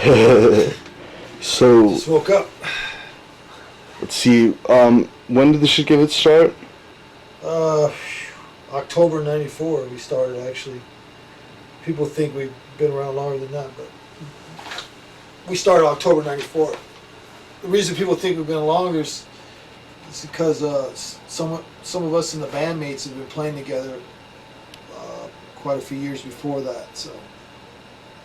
So, Just woke up. let's see. When did the Shitgiveit start? Uh, October '94 we started actually. People think we've been around longer than that, but we started October '94. The reason people think we've been longer is because some of us in the bandmates have been playing together quite a few years before that. So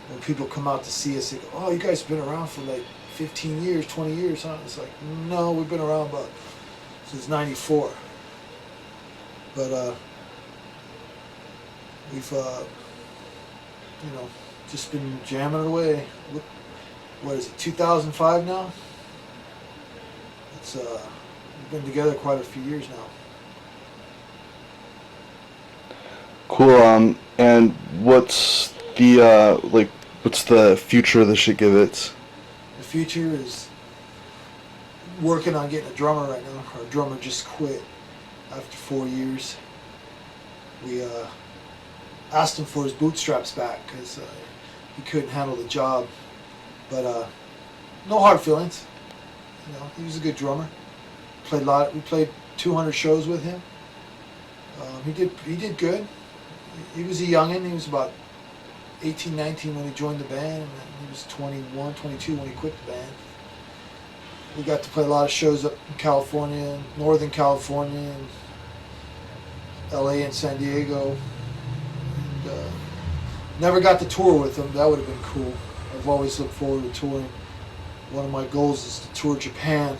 when people come out to see us, they go, "Oh, you guys have been around for like 15 years, 20 years, huh?" It's like, no, we've been around about since '94. But we've just been jamming it away. What is it, 2005 now? It's we've been together quite a few years now. Cool. And what's what's the future of the Shitgiveits? The future is working on getting a drummer right now. Our drummer just quit after 4 years. We asked him for his bootstraps back because he couldn't handle the job. But no hard feelings. He was a good drummer. We played 200 shows with him. He did good. He was a youngin'. He was about 18, 19 when he joined the band, and he was 21, 22 when he quit the band. We got to play a lot of shows up in California, Northern California, and LA and San Diego. And never got to tour with him. That would have been cool. I've always looked forward to touring. One of my goals is to tour Japan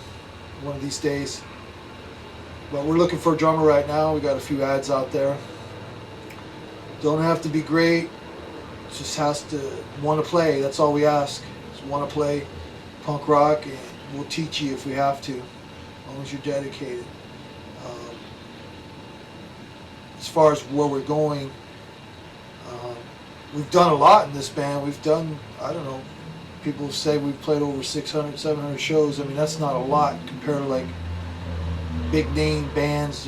one of these days. But we're looking for a drummer right now. We got a few ads out there. Don't have to be great. Just has to want to play. That's all we ask. Just want to play punk rock, and we'll teach you if we have to, as long as you're dedicated. As far as where we're going, we've done a lot in this band. We've done, I don't know, people say we've played over 600, 700 shows. I mean, that's not a lot compared to like big name bands,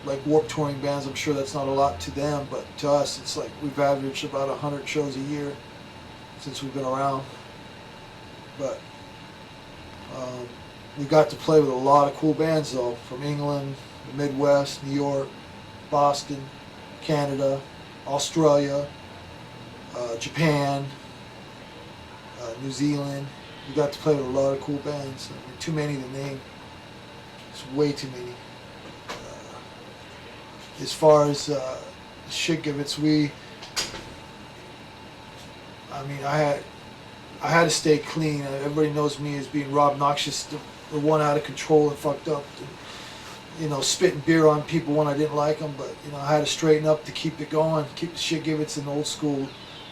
like Warped touring bands. I'm sure that's not a lot to them, but to us, it's like we've averaged about 100 shows a year since we've been around. But we got to play with a lot of cool bands though, from England, the Midwest, New York, Boston, Canada, Australia, Japan, New Zealand. We got to play with a lot of cool bands. I mean, too many to name. It's way too many. As far as Shitgiveits, I had to stay clean. Everybody knows me as being Rob Noxious, the one out of control and fucked up, and, spitting beer on people when I didn't like them. But I had to straighten up to keep it going, keep the Shitgiveits and old school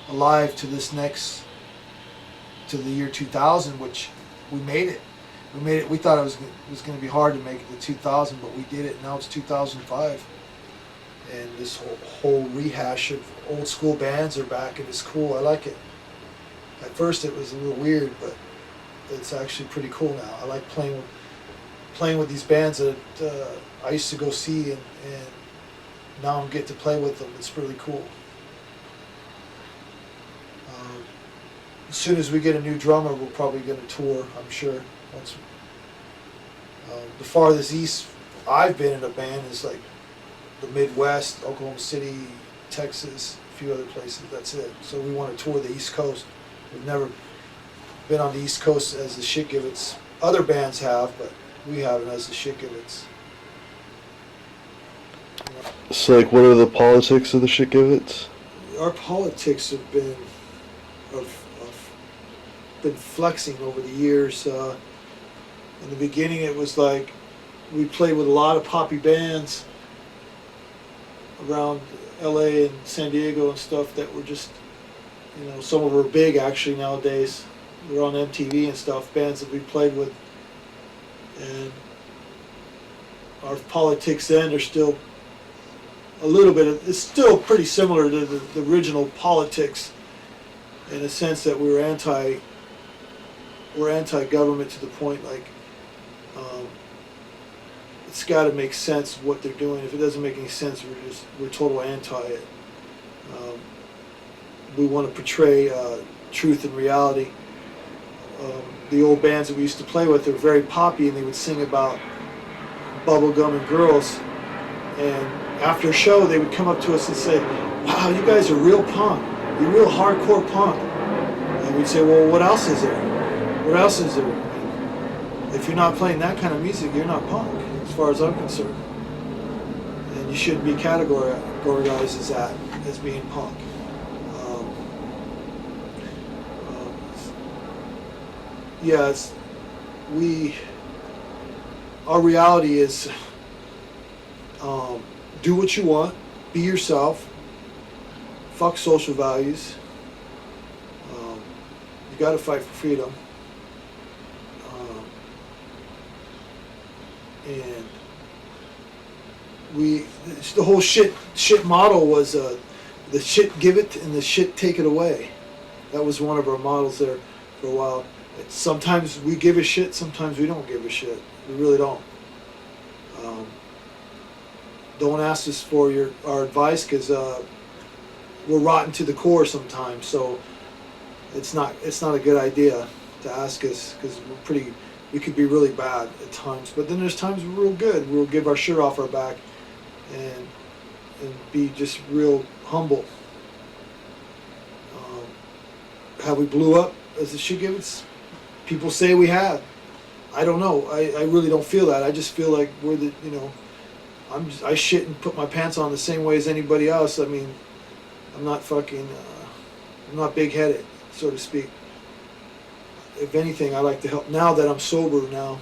alive to the year 2000, which we made it. We thought it was going to be hard to make it to 2000, but we did it. Now it's 2005. And this whole rehash of old school bands are back, and it's cool. I like it. At first it was a little weird, but it's actually pretty cool now. I like playing with these bands that I used to go see, and now I'm getting to play with them. It's really cool. As soon as we get a new drummer, we're probably going to tour, I'm sure. The farthest east I've been in a band is like the Midwest, Oklahoma City, Texas, a few other places. That's it. So we want to tour the East Coast. We've never been on the East Coast as the Shitgiveits. Other bands have, but we haven't as the Shitgiveits. So, what are the politics of the Shitgiveits? Our politics have been flexing over the years. In the beginning, it was like we played with a lot of poppy bands around LA and San Diego and stuff that were just, some of them are big actually nowadays. They're on MTV and stuff, bands that we played with. And our politics then are still a little bit, it's still pretty similar to the original politics in the sense that we're anti-government to the point like, it's got to make sense what they're doing. If it doesn't make any sense, we're total anti it. We want to portray truth and reality, the old bands that we used to play with, they were very poppy, and they would sing about bubblegum and girls. And after a show, they would come up to us and say, "Wow, you guys are real punk. You're real hardcore punk." And we'd say, "Well, what else is there? What else is there? If you're not playing that kind of music, you're not punk, as far as I'm concerned. And you shouldn't be categorized as that, as being punk." Yes, our reality is, do what you want, be yourself, fuck social values. You got to fight for freedom. And the whole shit model was the shit give it and the shit take it away. That was one of our models there for a while. Sometimes we give a shit, sometimes we don't give a shit. We really don't. Don't ask us for our advice, because we're rotten to the core sometimes. So it's not a good idea to ask us, because we could be really bad at times. But then there's times we're real good. We'll give our shirt off our back and be just real humble. Have we blew up as the Shitgiveits? People say we have. I don't know. I really don't feel that. I just feel like we're the, I shit and put my pants on the same way as anybody else. I mean, I'm not fucking, I'm not big-headed, so to speak. If anything, I like to help. Now that I'm sober now,